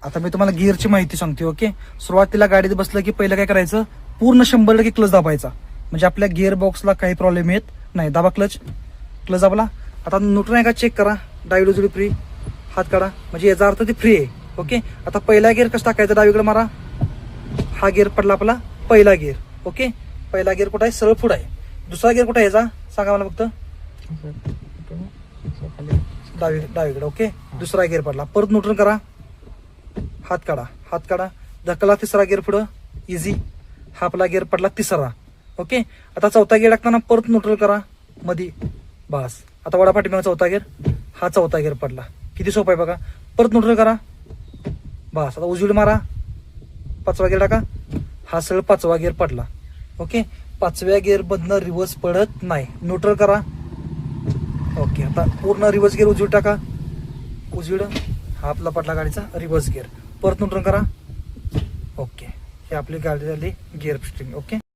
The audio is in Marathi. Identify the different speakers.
Speaker 1: आता मी तुम्हाला गिअरची माहिती सांगते. ओके, सुरुवातीला गाडीत बसलं की पहिलं काय करायचं, पूर्ण 100% क्लच दाबायचा, म्हणजे आपल्या गिअर बॉक्सला काही प्रॉब्लेम येत नाही. दाबा क्लच, क्लच दाबला. आता न्यूट्रल आहे का चेक करा, डावीड उजवी फ्री, हात काढा, म्हणजे याचा अर्थ ते फ्री आहे. ओके, आता पहिला गिअर कसं टाकायचा, डावीकडे मारा, हा गिअर पडला आपला पहिला गिअर. ओके, पहिला गिअर कुठं आहे, सरळ पुढं आहे. दुसरा गिअर कुठं आहे याचा सांगा मला फक्त, डावीकडे. ओके, दुसरा गिअर पडला, परत न्यूट्रल करा, हात काढा, हात काढा, धक्कला, तिसरा गिअर पुढं, इझी, हा आपला गिअर पडला तिसरा. ओके, आता चौथा गिअर टाकताना परत न्यूट्रल करा मध्ये, बस. आता वडा पाठीमागा चौथा गिअर, हा चौथा गिअर पडला, किती सोपं आहे बघा. परत न्यूट्रल करा, बस. आता उजवीड मारा, पाचवा गिअर टाका, हा सरळ पाचवा गिअर पडला. ओके, पाचव्या गिअर मधनं रिव्हर्स पडत नाही. न्यूट्रल करा. ओके, आता पूर्ण रिव्हर्स गिअर उजवीड टाका, उजवीड, हा आपला पडला गाडीचा रिव्हर्स गिअर. परत न्यूट्रल करा. ओके, हे आपली गाडी झाली गिअर शिफ्टिंग. ओके.